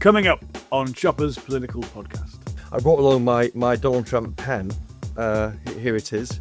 Coming up on Chopper's Political Podcast. I brought along my Donald Trump pen. Here it is.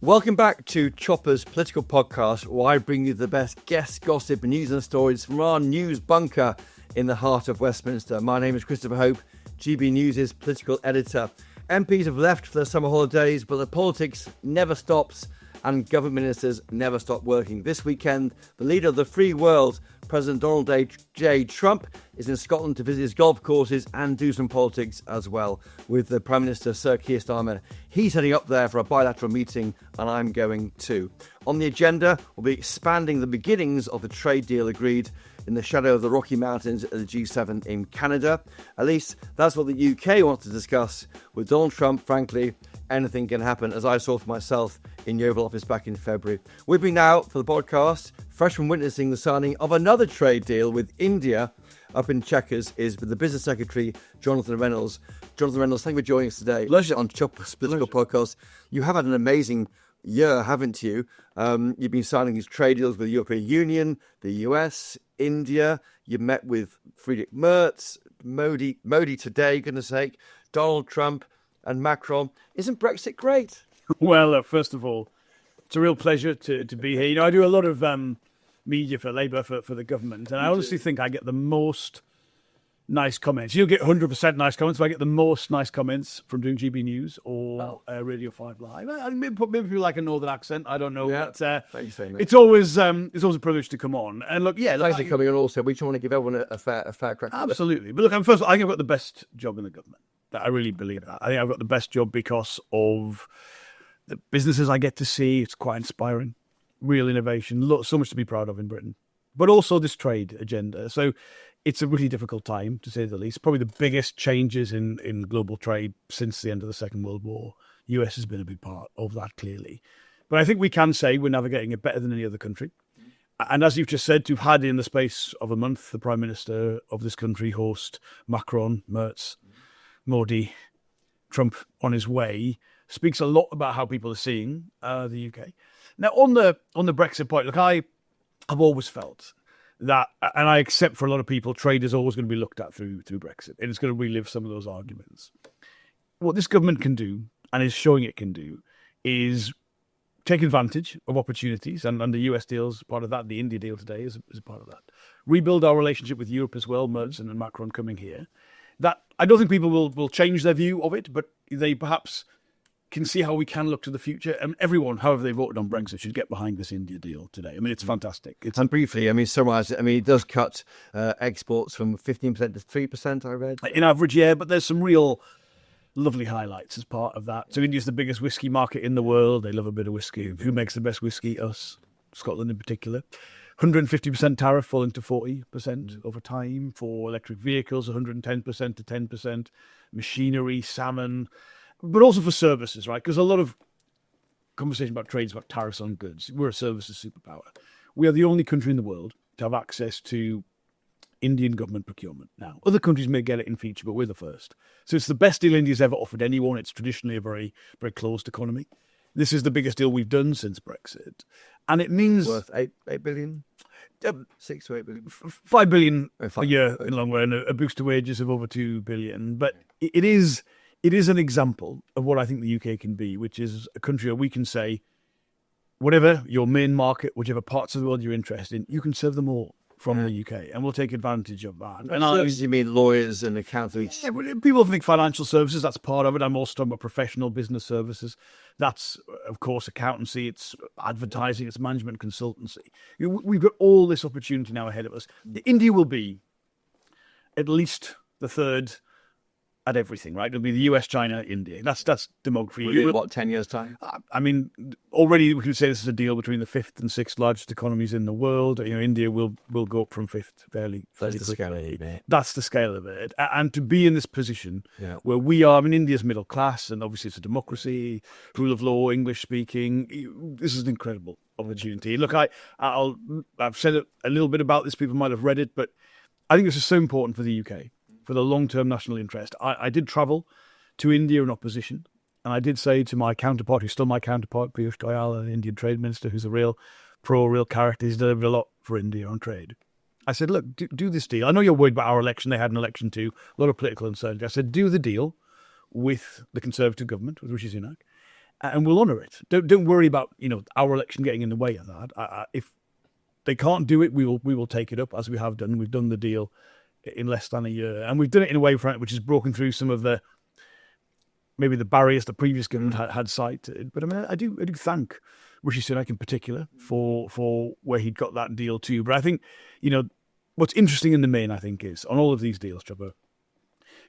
Welcome back to Chopper's Political Podcast, where I bring you the best guest gossip, news and stories from our news bunker in the heart of Westminster. My name is Christopher Hope, GB News' political editor. MPs have left for their summer holidays, but the politics never stops and government ministers never stop working. This weekend, the leader of the free world, President Donald J. Trump, is in Scotland to visit his golf courses and do some politics as well with the Prime Minister, Sir Keir Starmer. He's heading up there for a bilateral meeting, and I'm going too. On the agenda, we'll be expanding the beginnings of the trade deal agreed in the shadow of the Rocky Mountains at the G7 in Canada. At least that's what the UK wants to discuss. With Donald Trump, frankly, anything can happen, as I saw for myself in the Oval Office back in February. With me now for the podcast, fresh from witnessing the signing of another trade deal with India up in Chequers, is the Business Secretary, Jonathan Reynolds. Jonathan Reynolds, thank you for joining us today. Pleasure. On Chopper's Political Podcast. You have had an amazing year, haven't you? You've been signing these trade deals with the European Union, the US, India. You met with Friedrich Merz, Modi today, goodness sake, Donald Trump and Macron. Isn't Brexit great? Well, first of all, it's a real pleasure to be here. You know, I do a lot of media for Labour, for the government, and I honestly think I get the most nice comments. You'll get 100% nice comments, but I get the most nice comments from doing GB News or Radio 5 Live. Maybe people like a northern accent, I don't know. Yeah, but, thanks very much. it's always a privilege to come on. And look, yeah. Thanks for coming on also. We just want to give everyone a fair crack. Absolutely. But look, first of all, I think I've got the best job in the government. I really believe that. I think I've got the best job because of the businesses I get to see. It's quite inspiring. Real innovation. So much to be proud of in Britain. But also this trade agenda. So it's a really difficult time, to say the least. Probably the biggest changes in global trade since the end of the Second World War. US has been a big part of that, clearly. But I think we can say we're navigating it better than any other country. And as you've just said, to have had in the space of a month the Prime Minister of this country host Macron, Merz, Modi, Trump on his way, speaks a lot about how people are seeing the UK. Now, on the Brexit point, look, I've always felt that, and I accept for a lot of people, trade is always going to be looked at through Brexit, and it's going to relive some of those arguments. What this government can do, and is showing it can do, is take advantage of opportunities, and the US deal is part of that. The India deal today is part of that. Rebuild our relationship with Europe as well, Merz and Macron coming here. That I don't think people will change their view of it, but they perhaps can see how we can look to the future. And everyone, however they voted on Brexit, should get behind this India deal today. I mean, it's fantastic. And briefly, summarise it. It does cut exports from 15% to 3%, I read. In average, yeah, but there's some real lovely highlights as part of that. So India's the biggest whiskey market in the world. They love a bit of whiskey. Who makes the best whiskey? Us. Scotland in particular. 150% tariff falling to 40% over time. For electric vehicles, 110% to 10%. Machinery, salmon, but also for services, right? Because a lot of conversation about trade is about tariffs on goods. We're a services superpower. We are the only country in the world to have access to Indian government procurement now. Other countries may get it in future, but we're the first. So it's the best deal India's ever offered anyone. It's traditionally a very, very closed economy. This is the biggest deal we've done since Brexit. And it means... Worth 8 billion? 6 to 8 billion? 5 billion a year in the long run, a boost to wages of over 2 billion. But it is an example of what I think the UK can be, which is a country where we can say, whatever your main market, whichever parts of the world you're interested in, you can serve them all from the UK, and we'll take advantage of that. And services, you mean lawyers and accountants? Yeah, people think financial services, that's part of it. I'm also talking about professional business services. That's, of course, accountancy, it's advertising, it's management consultancy. We've got all this opportunity now ahead of us. India will be at least the third at everything, right? It'll be the US, China, India. That's demography. Within, what, 10 years' time? I mean, already we can say this is a deal between the fifth and sixth largest economies in the world. India will go up from fifth fairly That's the quickly. scale of it. That's the scale of it. And to be in this position where we are, India's middle class, and obviously it's a democracy, rule of law, English speaking. This is an incredible opportunity. Look, I've said a little bit about this. People might have read it, but I think this is so important for the UK, for the long-term national interest. I did travel to India in opposition And I did say to my counterpart, who's still my counterpart, Piyush Goyal, the Indian Trade Minister, who's a real character. He's delivered a lot for India on trade. I said, look, do this deal. I know you're worried about our election. They had an election too, a lot of political uncertainty. I said, do the deal with the Conservative government, with Rishi Sunak, and we'll honour it. Don't worry about our election getting in the way of that. If they can't do it, we will take it up, as we have done. We've done the deal in less than a year, and we've done it in a way, which has broken through some of the barriers the previous government had cited. But I mean, I do thank Rishi Sunak in particular for where he'd got that deal too. But I think, what's interesting in the main, I think, is on all of these deals, Chubbo,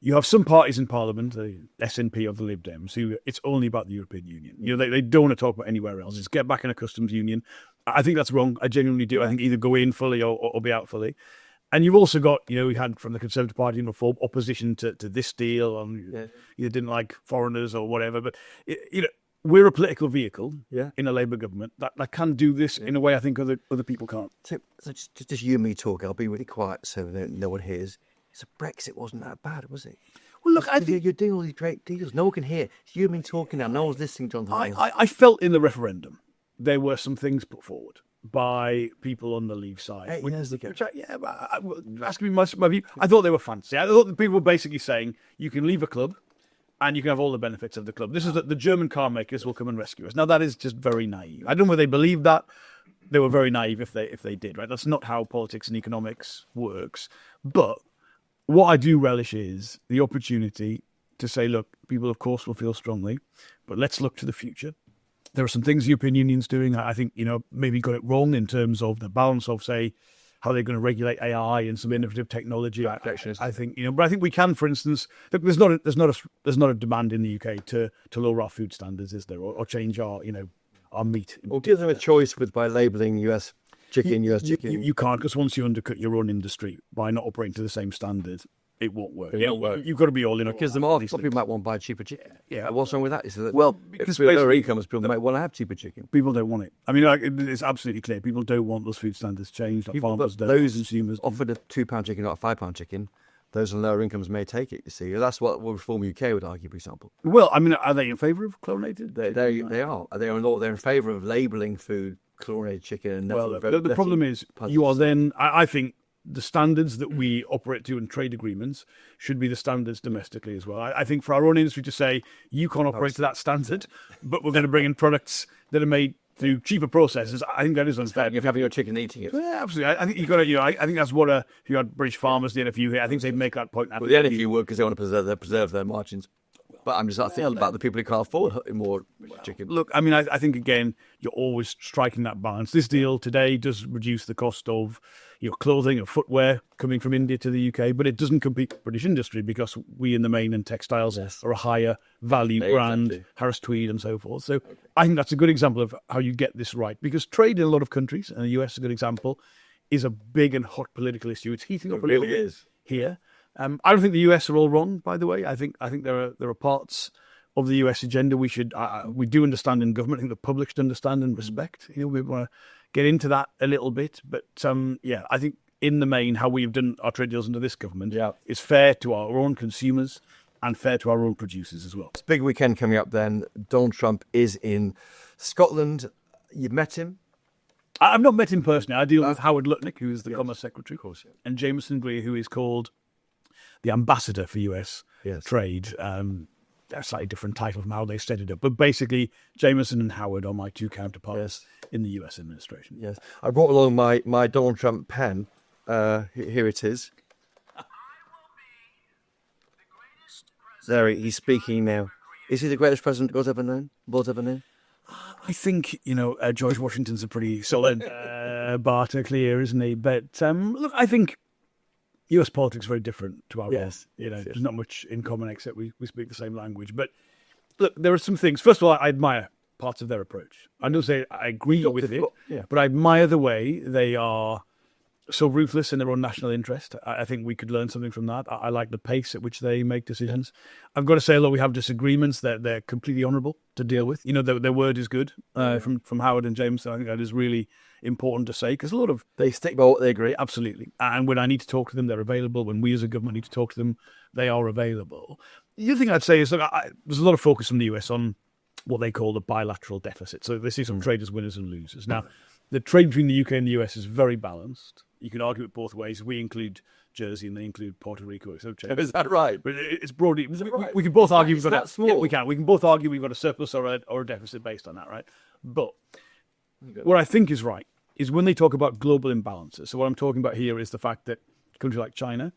you have some parties in Parliament, the SNP or the Lib Dems, who it's only about the European Union. They don't want to talk about anywhere else. Just get back in a customs union. I think that's wrong. I genuinely do. I think either go in fully or be out fully. And you've also got, we had from the Conservative Party in Reform opposition to this deal, and either didn't like foreigners or whatever. But we're a political vehicle in a Labour government that can do this in a way I think other people can't. So just you and me talk. I'll be really quiet so no one hears. So Brexit wasn't that bad, was it? Well, look, you're doing all these great deals. No one can hear. It's you and me talking now. No one's listening, Jonathan. I felt in the referendum there were some things put forward by people on the Leave side. Asking me my view, I thought they were fancy. I thought the people were basically saying you can leave a club and you can have all the benefits of the club. This is that the German car makers will come and rescue us. Now, that is just very naive. I don't know whether they believed that. They were very naive if they did, right? That's not how politics and economics works. But what I do relish is the opportunity to say, look, people, of course, will feel strongly, but let's look to the future. There are some things the European Union's doing. I think, maybe got it wrong in terms of the balance of, say, how they're going to regulate AI and some innovative technology. I think, but I think we can, for instance, look, there's not a demand in the UK to lower our food standards, is there, or change our meat. Or give them a choice by labelling US chicken. You can't, because once you undercut your own industry by not operating to the same standard, it won't work. You've got to be all in. Because the market, people might want to buy cheaper chicken. Yeah. What's wrong with that? Is that because lower incomes, people might want to have cheaper chicken. People don't want it. I mean, it's absolutely clear. People don't want those food standards changed. Farmers don't. Those consumers offered a £2 chicken, not a £5 chicken. Those on lower incomes may take it. You see, that's what Reform UK would argue, for example. Well, I mean, are they in favour of chlorinated? They are. They're in favour of labelling food chlorinated chicken. And the problem is, you are then. I think the standards that we operate to in trade agreements should be the standards domestically as well. I think for our own industry to say you can't operate to that standard, but we're going to bring in products that are made through cheaper processes, I think that is unfair. If having your chicken eating it. Yeah, absolutely. I think you've got to, I think that's what if you had British farmers, the NFU here, I think they'd make that point. Well, the NFU would, because they want to preserve their margins. But I'm just thinking about the people who can't afford more chicken. Look, I mean, I think, again, you're always striking that balance. This deal today does reduce the cost of your clothing or footwear coming from India to the UK, but it doesn't compete with British industry because we in the main and textiles are a higher value brand, exactly. Harris Tweed and so forth. So I think that's a good example of how you get this right, because trade in a lot of countries, and the US is a good example, is a big and hot political issue. It's heating up a little bit here. I don't think the US are all wrong, by the way. I think there are parts of the US agenda we do understand in government. I think the public should understand and respect. We want to get into that a little bit, but I think in the main, how we've done our trade deals under this government is fair to our own consumers and fair to our own producers as well. It's a big weekend coming up. Then Donald Trump is in Scotland. You've met him. I've not met him personally. I deal with Howard Lutnick, who is the Commerce Secretary, of course, and Jameson Greer, who is called the ambassador for US trade. A slightly different title from how they set it up. But basically, Jameson and Howard are my two counterparts in the US administration. Yes. I brought along my Donald Trump pen. Here it is. There, he's speaking now. Is he the greatest president God's ever known? I think, George Washington's a pretty solid bar to clear, isn't he? But look, I think US politics is very different to our own. There's not much in common except we speak the same language. But look, there are some things. First of all, I admire parts of their approach. I don't say I agree with it, but I admire the way they are so ruthless in their own national interest. I think we could learn something from that. I like the pace at which they make decisions. I've got to say, although we have disagreements, they're completely honourable to deal with. Their word is good from Howard and James. So I think that is really important to say, because a lot of... They stick by what they agree. Absolutely. And when I need to talk to them, they're available. When we as a government need to talk to them, they are available. The other thing I'd say is that there's a lot of focus from the US on what they call the bilateral deficit. So they see some traders, winners and losers. Now, the trade between the UK and the US is very balanced. You can argue it both ways. We include Jersey and they include Puerto Rico. So is that right? But it's broadly. We can both argue we've got that small? Yeah, we can. We can both argue we've got a surplus or a deficit based on that, right? But what I think is right is when they talk about global imbalances. So what I'm talking about here is the fact that a country like China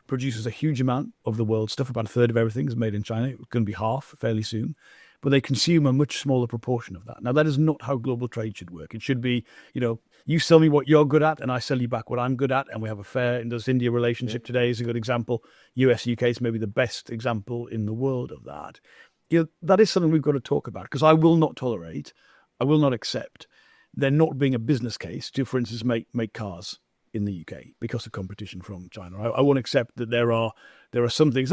produces a huge amount of the world's stuff. About a third of everything is made in China. It's going to be half fairly soon. But they consume a much smaller proportion of that. Now, that is not how global trade should work. It should be, you sell me what you're good at and I sell you back what I'm good at. And we have a fair Indus-India relationship today is a good example. US-UK is maybe the best example in the world of that. That is something we've got to talk about because I will not accept there not being a business case to, for instance, make cars in the UK because of competition from China. I won't accept that there are some things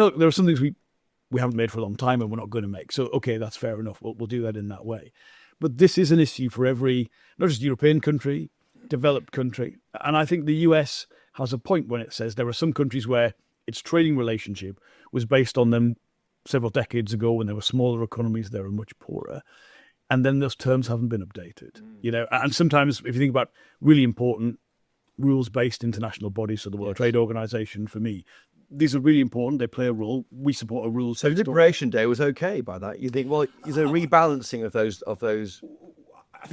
we haven't made for a long time and we're not going to make. So, okay, that's fair enough. We'll do that in that way. But this is an issue for every, not just European country, developed country. And I think the US has a point when it says there are some countries where its trading relationship was based on them several decades ago when they were smaller economies, they were much poorer. And then those terms haven't been updated. And sometimes if you think about really important rules-based international bodies, so the World Trade Organization, for me, these are really important. They play a role. We support a rules. So Liberation Day was okay by that. You think, well, is there a rebalancing of those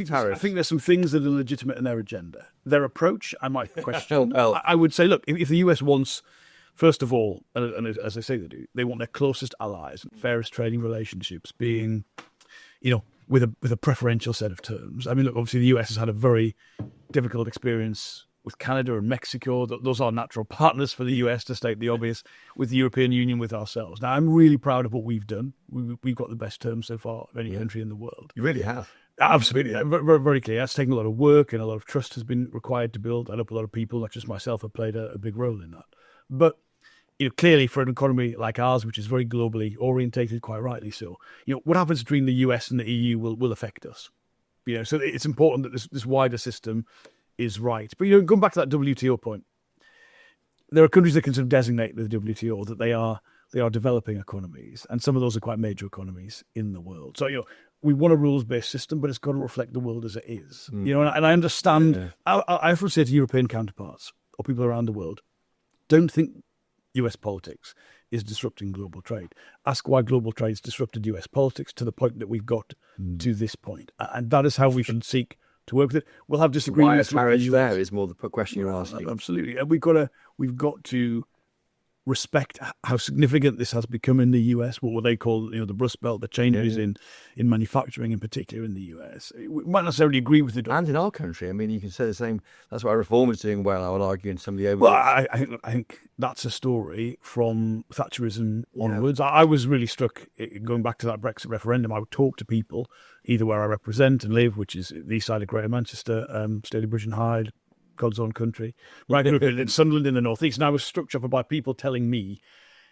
tariffs? I think there's some things that are legitimate in their agenda. Their approach, I might question. Well, I would say, look, if the US wants, first of all, and as I say they do, they want their closest allies, fairest trading relationships being, with a preferential set of terms. I mean, look, obviously the US has had a very difficult experience with Canada and Mexico. Those are natural partners for the US, to state the obvious, with the European Union, with ourselves. Now, I'm really proud of what we've done. We've got the best terms so far of any country in the world. You really have. Absolutely. Very, very clear. That's taken a lot of work and a lot of trust has been required to build. I hope a lot of people, not just myself, have played a big role in that. But clearly for an economy like ours, which is very globally orientated, quite rightly so, what happens between the US and the EU will affect us. So it's important that this wider system is right. But going back to that WTO point, there are countries that can sort of designate the WTO that they are developing economies, and some of those are quite major economies in the world. So we want a rules-based system, but it's got to reflect the world as it is. And I understand. Yeah. I often say to European counterparts or people around the world, don't think US politics is disrupting global trade. Ask why global trade has disrupted US politics to the point that we've got to this point, and that is how we should seek to work with it. We'll have disagreements. Why marriage there is more the question you're asking. Absolutely, and we've got to respect how significant this has become in the US. What they call the Rust Belt, the changes in manufacturing in particular in the US. We might not necessarily agree with it, and in our country. I mean, you can say the same. That's why reform is doing well. I would argue in some of the Well, I think that's a story from Thatcherism onwards. I was really struck going back to that Brexit referendum. I would talk to people either where I represent and live, which is the east side of Greater Manchester, Staley Bridge and Hyde, God's own country, right in Sunderland in the northeast. And I was struck by people telling me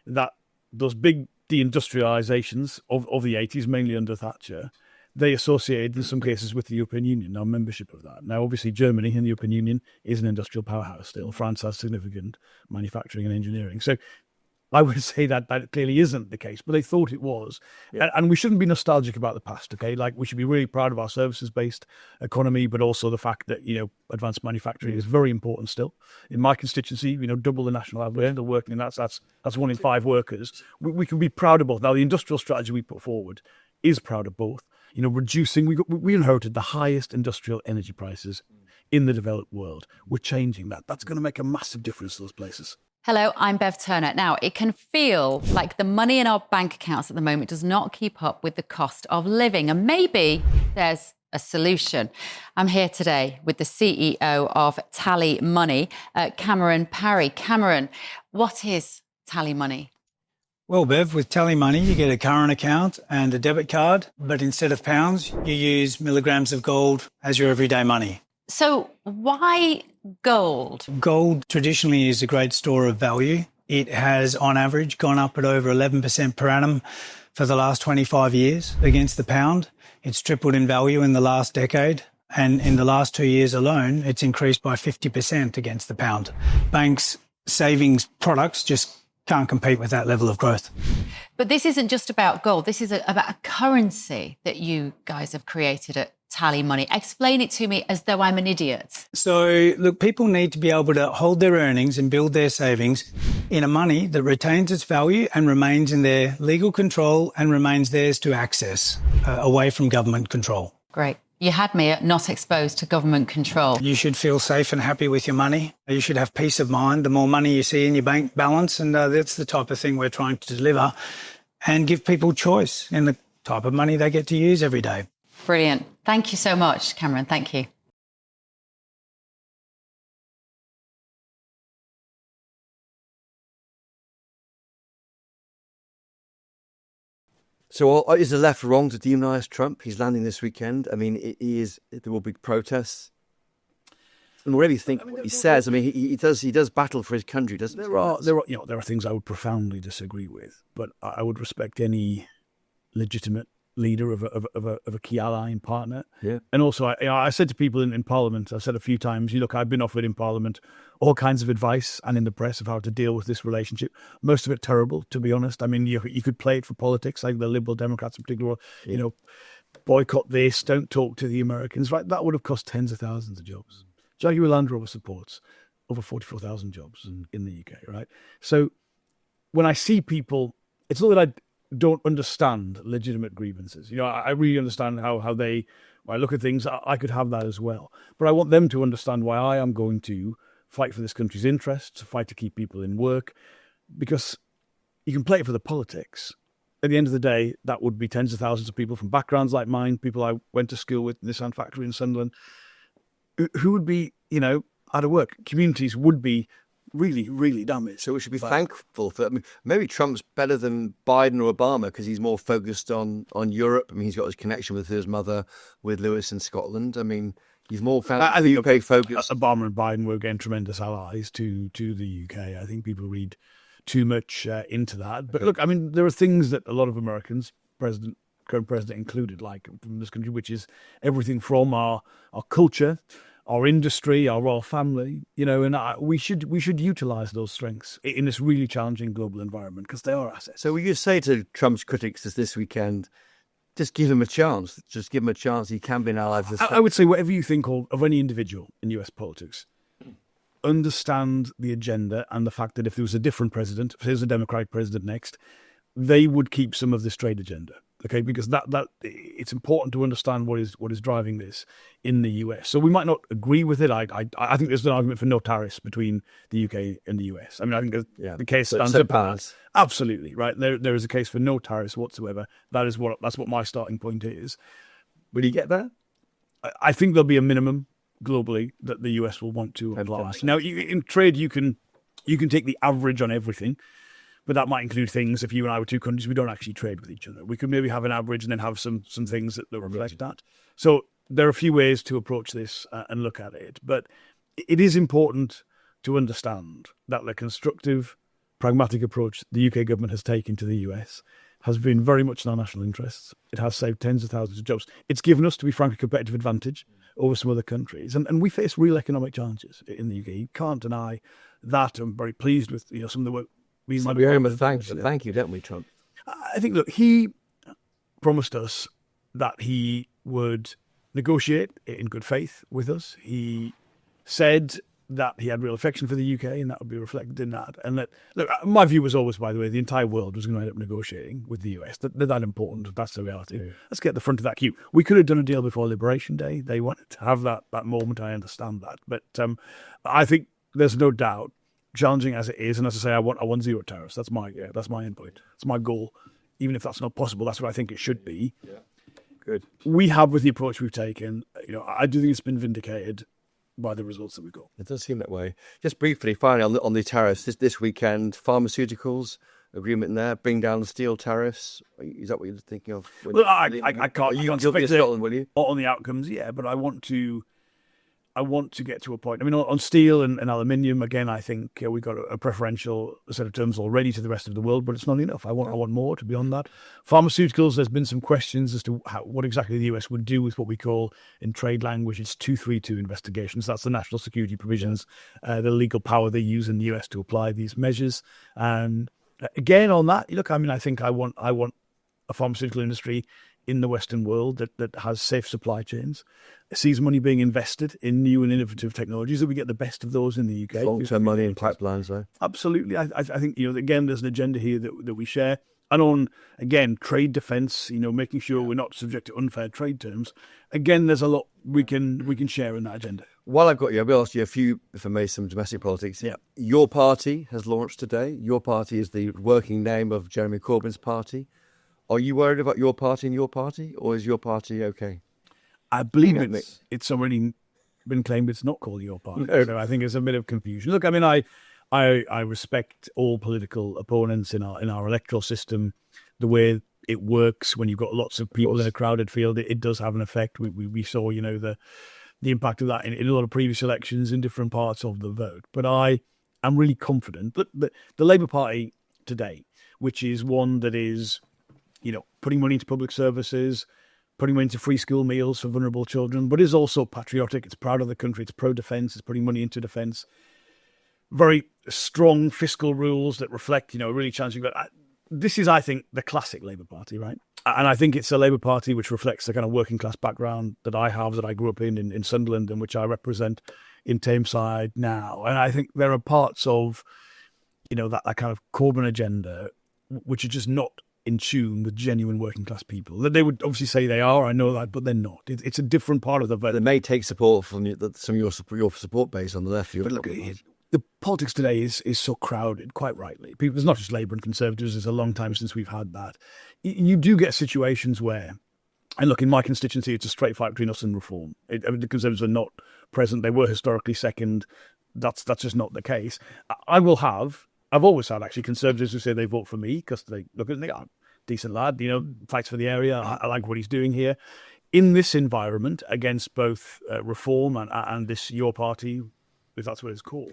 that those big deindustrializations of the 80s, mainly under Thatcher, they associated in some cases with the European Union, now membership of that. Now, obviously, Germany in the European Union is an industrial powerhouse still. France has significant manufacturing and engineering. So I would say that clearly isn't the case, but they thought it was. Yeah. And we shouldn't be nostalgic about the past, okay? Like, we should be really proud of our services-based economy, but also the fact that, advanced manufacturing is very important still. In my constituency, double the national average, still working, and that's 1 in 5 workers. We can be proud of both. Now, the industrial strategy we put forward is proud of both. Reducing, we inherited the highest industrial energy prices in the developed world. We're changing that. That's going to make a massive difference to those places. Hello, I'm Bev Turner. Now, it can feel like the money in our bank accounts at the moment does not keep up with the cost of living, and maybe there's a solution. I'm here today with the CEO of TallyMoney, Cameron Parry. Cameron, what is TallyMoney? Well, Bev, with TallyMoney, you get a current account and a debit card, but instead of pounds, you use milligrams of gold as your everyday money. So why gold? Gold traditionally is a great store of value. It has, on average, gone up at over 11% per annum for the last 25 years against the pound. It's tripled in value in the last decade. And in the last 2 years alone, it's increased by 50% against the pound. Banks' savings products just can't compete with that level of growth. But this isn't just about gold. This is about a currency that you guys have created at TallyMoney. Explain it to me as though I'm an idiot. So, look, people need to be able to hold their earnings and build their savings in a money that retains its value and remains in their legal control and remains theirs to access, away from government control. Great. You had me at not exposed to government control. You should feel safe and happy with your money. You should have peace of mind the more money you see in your bank balance, and that's the type of thing we're trying to deliver, and give people choice in the type of money they get to use every day. Brilliant. Thank you so much, Cameron. Thank you. So is the left wrong to demonise Trump? He's landing this weekend. I mean, there will be protests. And whatever you think what he says, I mean, he does battle for his country, doesn't he? There are things I would profoundly disagree with, but I would respect any legitimate leader of a key ally and partner. Yeah. And also, I said to people in Parliament, I've said a few times, look, I've been offered in Parliament all kinds of advice and in the press of how to deal with this relationship. Most of it terrible, to be honest. I mean, you could play it for politics, like the Liberal Democrats in particular, boycott this, don't talk to the Americans, right? That would have cost tens of thousands of jobs. Jaguar Land Rover supports over 44,000 jobs in the UK, right? So when I see people, it's not that I don't understand legitimate grievances. I really understand how when I look at things, I could have that as well. But I want them to understand why I am going to fight for this country's interests, fight to keep people in work, because you can play it for the politics. At the end of the day, that would be tens of thousands of people from backgrounds like mine, people I went to school with, Nissan factory in Sunderland, who would be, out of work. Communities would be really, really damaged. So we should be thankful for. I mean, maybe Trump's better than Biden or Obama because he's more focused on Europe. I mean, he's got his connection with his mother, with Lewis in Scotland. I mean, he's more I think UK focused. Obama and Biden were again tremendous allies to the UK. I think people read too much into that. But look, I mean, there are things that a lot of Americans, current president included, like from this country, which is everything from our culture, our industry, our royal family, and we should utilise those strengths in this really challenging global environment because they are assets. So will you say to Trump's critics this weekend, just give him a chance. Just give him a chance. He can be an ally. I would say whatever you think of any individual in US politics, understand the agenda and the fact that if there was a different president, if there was a Democratic president next, they would keep some of this trade agenda. Okay, because that it's important to understand what is driving this in the US. So we might not agree with it. I think there's an argument for no tariffs between the UK and the US. I mean, I think the case stands up. Absolutely, right. There is a case for no tariffs whatsoever. That's what my starting point is. Will you get there? I think there'll be a minimum globally that the US will want to apply. Now, in trade, you can take the average on everything. But that might include things, if you and I were two countries, we don't actually trade with each other. We could maybe have an average and then have some things that reflect that. So there are a few ways to approach this and look at it. But it is important to understand that the constructive, pragmatic approach the UK government has taken to the US has been very much in our national interests. It has saved tens of thousands of jobs. It's given us, to be frank, a competitive advantage over some other countries. And we face real economic challenges in the UK. You can't deny that. I'm very pleased with some of the work. We owe him a thank you, don't we, Trump? I think, look, he promised us that he would negotiate in good faith with us. He said that he had real affection for the UK and that would be reflected in that. And that, look, my view was always, by the way, the entire world was going to end up negotiating with the US. They're that important. That's the reality. Yeah. Let's get the front of that queue. We could have done a deal before Liberation Day. They wanted to have that moment. I understand that. But I think there's no doubt, challenging as it is, and as I say, I want zero tariffs. That's my endpoint. It's my goal. Even if that's not possible, that's what I think it should be. Yeah. Good. We have, with the approach we've taken, I do think it's been vindicated by the results that we've got. It does seem that way. Just briefly, finally, on the tariffs, this weekend, pharmaceuticals agreement there, bring down the steel tariffs. Is that what you're thinking of? Well, I can't. You'll be in Scotland, will you? On the outcomes, yeah, but I want to get to a point. I mean, on steel and aluminium, again, I think we got a preferential set of terms already to the rest of the world, but it's not enough. I want more to beyond that. Pharmaceuticals, there's been some questions as to what exactly the US would do with what we call, in trade language, it's 232 investigations. That's the national security provisions, the legal power they use in the US to apply these measures. And Again, on that, look, I mean, I think I want a pharmaceutical industry in the Western world that has safe supply chains, sees money being invested in new and innovative technologies, that we get the best of those in the UK. Long-term money in pipelines, though. Absolutely. I think, again, there's an agenda here that we share. And on, again, trade defence, making sure we're not subject to unfair trade terms. Again, there's a lot we can share in that agenda. While I've got you, I will ask you a few, if I may, some domestic politics. Yeah. Your party has launched today. Your party is the working name of Jeremy Corbyn's party. Are you worried about your party and your party, or is your party okay? I believe it's already been claimed it's not called your party. No. So I think it's a bit of confusion. Look, I mean, I respect all political opponents in our electoral system. The way it works when you've got lots of people in a crowded field, it does have an effect. We saw, the impact of that in a lot of previous elections in different parts of the vote. But I am really confident that the Labour Party today, which is one that is, putting money into public services, putting money into free school meals for vulnerable children, but is also patriotic. It's proud of the country. It's pro-defence. It's putting money into defence. Very strong fiscal rules that reflect, really challenging. But this is, I think, the classic Labour Party, right? And I think it's a Labour Party which reflects the kind of working class background that I have, that I grew up in Sunderland, and which I represent in Tameside now. And I think there are parts of, that kind of Corbyn agenda which are just not in tune with genuine working class people. That they would obviously say they are, I know that, but they're not. It's a different part of the vote. They may take support from some of your support base on the left. But look, the politics today is so crowded, quite rightly. People, it's not just Labour and Conservatives. It's a long time since we've had that. You do get situations where, and look, in my constituency, it's a straight fight between us and Reform. The Conservatives are not present. They were historically second. That's just not the case. I've always had, actually, Conservatives who say they vote for me because they look at it and think, oh, decent lad, fights for the area. I like what he's doing here. In this environment, against both Reform and this Your Party, if that's what it's called,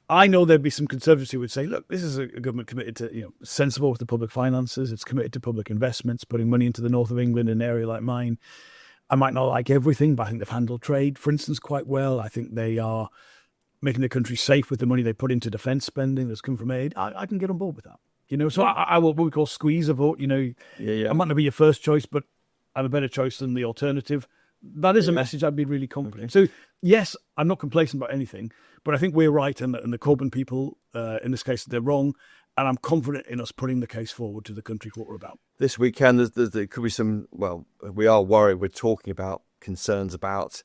I know there'd be some Conservatives who would say, look, this is a government committed to, sensible with the public finances. It's committed to public investments, putting money into the north of England, in an area like mine. I might not like everything, but I think they've handled trade, for instance, quite well. I think they are making the country safe with the money they put into defence spending that's come from aid. I can get on board with that. So I will what we call squeeze a vote. I might not be your first choice, but I'm a better choice than the alternative. That is a message I'd be really confident. Okay. So, yes, I'm not complacent about anything, but I think we're right, and the Corbyn people, in this case, they're wrong, and I'm confident in us putting the case forward to the country for what we're about. This weekend, there could be some, we are worried. We're talking about concerns about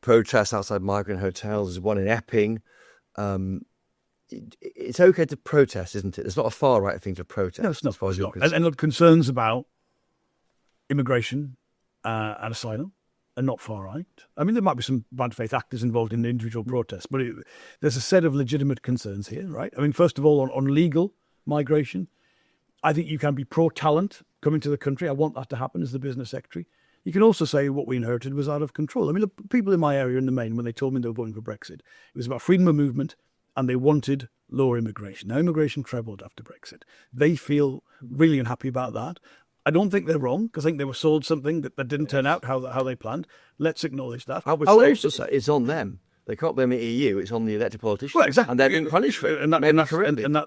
protests outside migrant hotels. There's one in Epping. It's okay to protest, isn't it? It's not a far-right thing to protest. No, it's not. As far as you're concerned. And look, concerns about immigration and asylum are not far-right. I mean, there might be some bad faith actors involved in the individual protests, but there's a set of legitimate concerns here, right? I mean, first of all, on legal migration, I think you can be pro-talent coming to the country. I want that to happen as the business secretary. You can also say what we inherited was out of control. I mean, the people in my area in the main, when they told me they were voting for Brexit, it was about freedom of movement, and they wanted lower immigration. Now, immigration trebled after Brexit. They feel really unhappy about that. I don't think they're wrong, because I think they were sold something that didn't turn out how they planned. Let's acknowledge that. I would also say it's on them. They can't blame the EU. It's on the elected politicians. Well, exactly. And they're being punished for it. And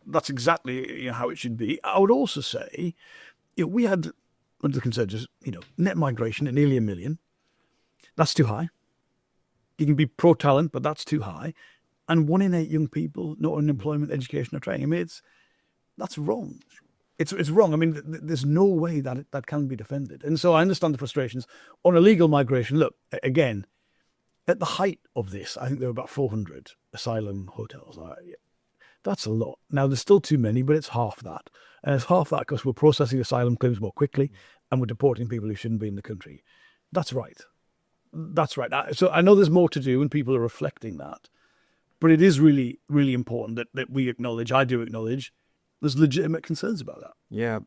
that's exactly how it should be. I would also say, we had, under the Conservatives, net migration at nearly 1 million. That's too high. You can be pro-talent, but that's too high. And 1 in 8 young people not in employment, education, or training. I mean, that's wrong. It's wrong. I mean, there's no way that can be defended. And so I understand the frustrations. On illegal migration, look, again, at the height of this, I think there were about 400 asylum hotels. That's a lot. Now, there's still too many, but it's half that. And it's half that because we're processing asylum claims more quickly and we're deporting people who shouldn't be in the country. That's right. That's right. So I know there's more to do and people are reflecting that. But it is really, really important that we acknowledge, I do acknowledge, there's legitimate concerns about that. Yeah.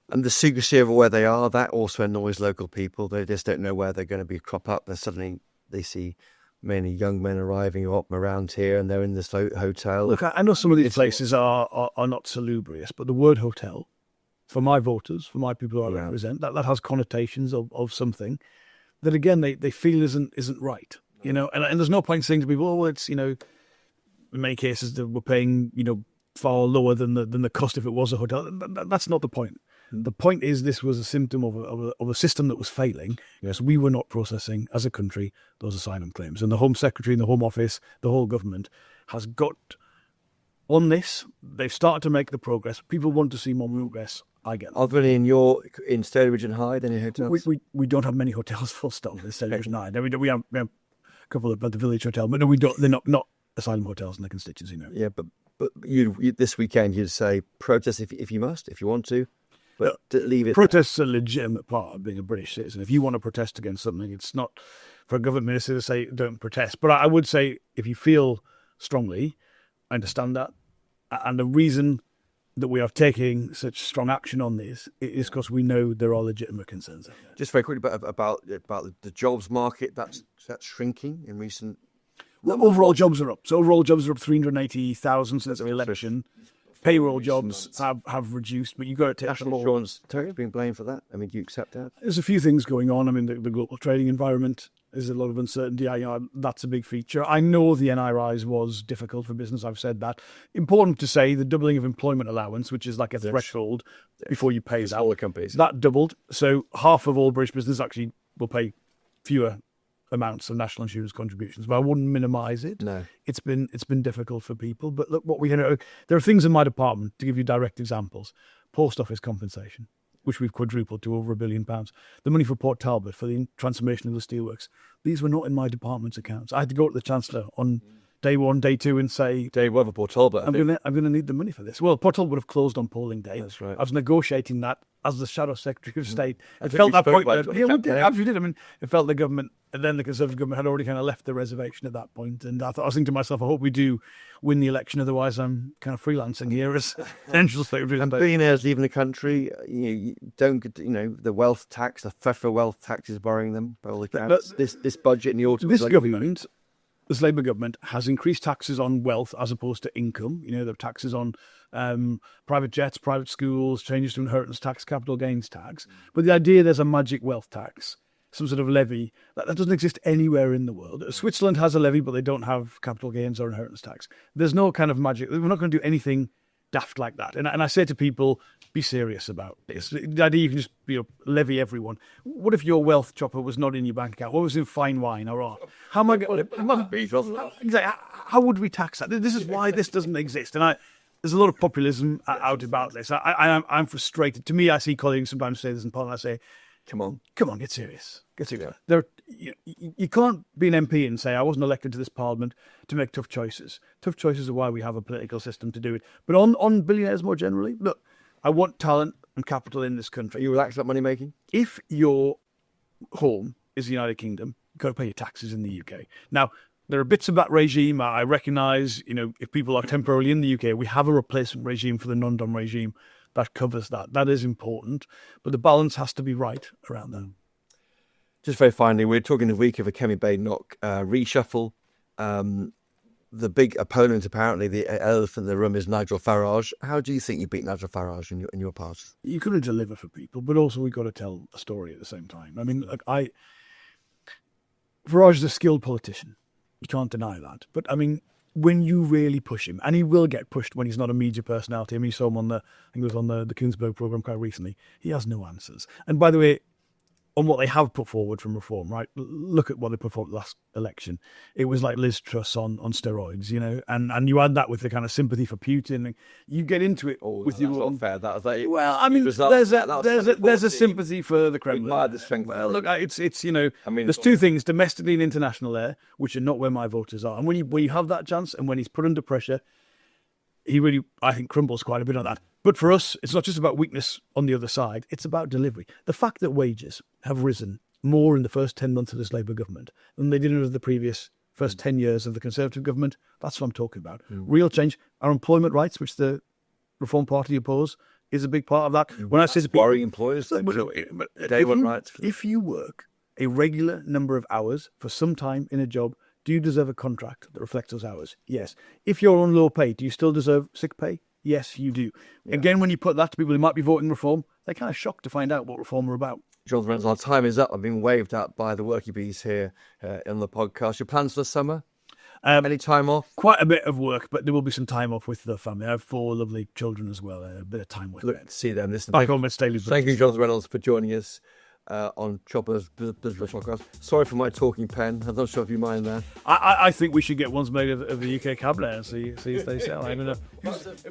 And the secrecy of where they are, that also annoys local people. They just don't know where they're going to be crop up. Then suddenly they see many young men arriving up around here and they're in this hotel. Look, I know some of these places are not salubrious, but the word hotel, for my voters, for my people who I represent, that has connotations of something that, again, they feel isn't right. And there's no point saying to people, it's, in many cases that we're paying, far lower than the cost if it was a hotel. That's not the point. The point is this was a symptom of a system that was failing. Yes, we were not processing as a country those asylum claims. And the Home Secretary and the Home Office, the whole government, has got on this. They've started to make the progress. People want to see more progress. I get that. Are there any in Stonebridge and Hyde, any hotels? We don't have many hotels full stop in Stonebridge and Hyde. We have a couple at the Village Hotel, but no, we don't. They're not asylum hotels in the constituency, no. Yeah, but you this weekend you'd say protest if you must, if you want to. But leave it. Protests are a legitimate part of being a British citizen. If you want to protest against something, it's not for a government minister to say don't protest. But I would say if you feel strongly, I understand that. And the reason that we are taking such strong action on this is because we know there are legitimate concerns. Just very quickly about the jobs market that's shrinking in recent. Overall jobs are up. So overall jobs are up 380,000 since the election. Payroll jobs have reduced, but you've got to take National insurance. Terry, being blamed for that. I mean, do you accept that? There's a few things going on. I mean, the global trading environment, there's a lot of uncertainty. That's a big feature. I know the NI rise was difficult for business. I've said that. Important to say, the doubling of employment allowance, which is like a threshold before you pay out. Smaller companies. That doubled. So half of all British business actually will pay fewer amounts of national insurance contributions, but I wouldn't minimise it. No, it's been difficult for people. But look, there are things in my department to give you direct examples. Post office compensation, which we've quadrupled to over £1 billion. The money for Port Talbot for the transformation of the steelworks. These were not in my department's accounts. I had to go to the Chancellor on day one, day two, and say, day one for Port Talbot. I'm going to need the money for this. Well, Port Talbot would have closed on polling day. That's right. I was negotiating that as the Shadow Secretary of State. I felt that point. Yeah, we did. Absolutely did. I mean, it felt the government, and then the Conservative government had already kind of left the reservation at that point. And I was thinking to myself, I hope we do win the election. Otherwise, I'm kind of freelancing here as potential Secretary of And State. billionaires leaving the country, you don't get, the wealth tax, the federal wealth tax is borrowing them by all accounts. This budget in the autumn. This government, this Labour government, has increased taxes on wealth as opposed to income. The taxes on private jets, private schools, changes to inheritance tax, capital gains tax. But the idea there's a magic wealth tax, some sort of levy, that doesn't exist anywhere in the world. Switzerland has a levy, but they don't have capital gains or inheritance tax. There's no kind of magic. We're not going to do anything daft like that. And I say to people, be serious about this. The idea you can just levy everyone. What if your wealth, Chopper, was not in your bank account? What was in fine wine or art? How am I going? It must be. Exactly. How would we tax that? This is why this doesn't exist. And there's a lot of populism out about this. I'm frustrated. To me, I see colleagues sometimes say this in Parliament. I say, come on, get serious. Get serious. Yeah. You can't be an MP and say, I wasn't elected to this Parliament to make tough choices. Tough choices are why we have a political system to do it. But on billionaires more generally, look, I want talent and capital in this country. Are you relaxed about money making? If your home is the United Kingdom, you've got to pay your taxes in the UK. Now, there are bits of that regime. I recognise, if people are temporarily in the UK, we have a replacement regime for the non-dom regime that covers that. That is important. But the balance has to be right around that. Just very finally, we're talking the week of a Kemi Badenoch reshuffle. The big opponent, apparently, the elephant in the room is Nigel Farage. How do you think you beat Nigel Farage in your past? You've got to deliver for people, but also we've got to tell a story at the same time. I mean, Farage is a skilled politician. You can't deny that. But, I mean, when you really push him, and he will get pushed when he's not a media personality. I mean, you saw him I think it was on the Koonsberg programme quite recently. He has no answers. And by the way, on what they have put forward from reform, right? Look at what they put forward last election. It was like Liz Truss on steroids, and you add that with the kind of sympathy for Putin, and you get into it with your own. Fair. That was like, well, I mean, there's a sympathy for the Kremlin. Well, look, it's there's two things, domestically and international there, which are not where my voters are. And when you have that chance, and when he's put under pressure, he really, I think, crumbles quite a bit on that. But for us, it's not just about weakness on the other side. It's about delivery. The fact that wages have risen more in the first 10 months of this Labour government than they did in the previous first 10 years of the Conservative government, that's what I'm talking about. Real change. Our employment rights, which the Reform Party oppose, is a big part of that. When I say to people, worrying employers, day one rights. If you work a regular number of hours for some time in a job, do you deserve a contract that reflects those hours? Yes. If you're on low pay, do you still deserve sick pay? Yes, you do. Yeah. Again, when you put that to people who might be voting reform, they're kind of shocked to find out what reform are about. Jonathan Reynolds, our time is up. I've been waved at by the workie bees here on the podcast. Your plans for the summer? Any time off? Quite a bit of work, but there will be some time off with the family. I have 4 lovely children as well. A bit of time with Look them. to see them. Listen, Back home at Staley. thank you, Jonathan Reynolds, for joining us on Chopper's Business Podcast. Sorry for my talking pen. I'm not sure if you mind that. I think we should get ones made of the UK cabinet and see if they sell. I don't know.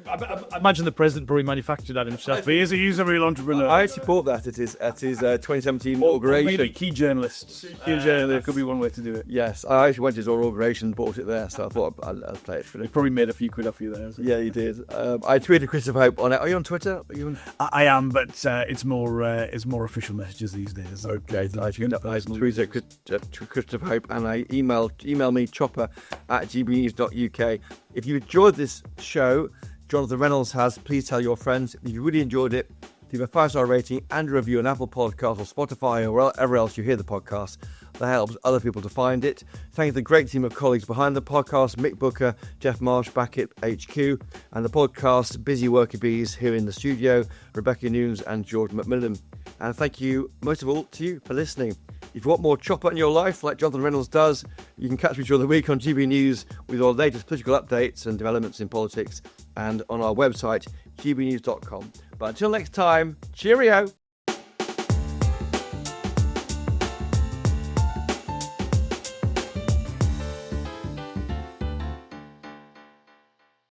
I imagine the president probably manufactured that himself. But he's a real entrepreneur. I actually bought that at his 2017 Or inauguration. maybe key journalists. There could be one way to do it. Yes, I actually went to his inauguration, bought it there, so I thought I'd play it for He him. probably made a few quid off you there. Yeah, you did. I tweeted Christopher Hope on it. Are you on Twitter? Are you on... I am, but it's more official messages these days. Okay, I tweeted Christopher Hope, and I email me chopper@gbnews.uk. If you enjoyed this show, Jonathan Reynolds has, please tell your friends. If you really enjoyed it, leave a 5-star rating and a review on Apple Podcasts or Spotify or wherever else you hear the podcast. That helps other people to find it. Thank you to the great team of colleagues behind the podcast, Mick Booker, Jeff Marsh back at HQ, and the podcast Busy Worker Bees here in the studio, Rebecca Nunes and George McMillan. And thank you, most of all, to you for listening. If you want more Chopper in your life, like Jonathan Reynolds does, you can catch me during the week on GB News with our latest political updates and developments in politics, and on our website, gbnews.com. But until next time, cheerio!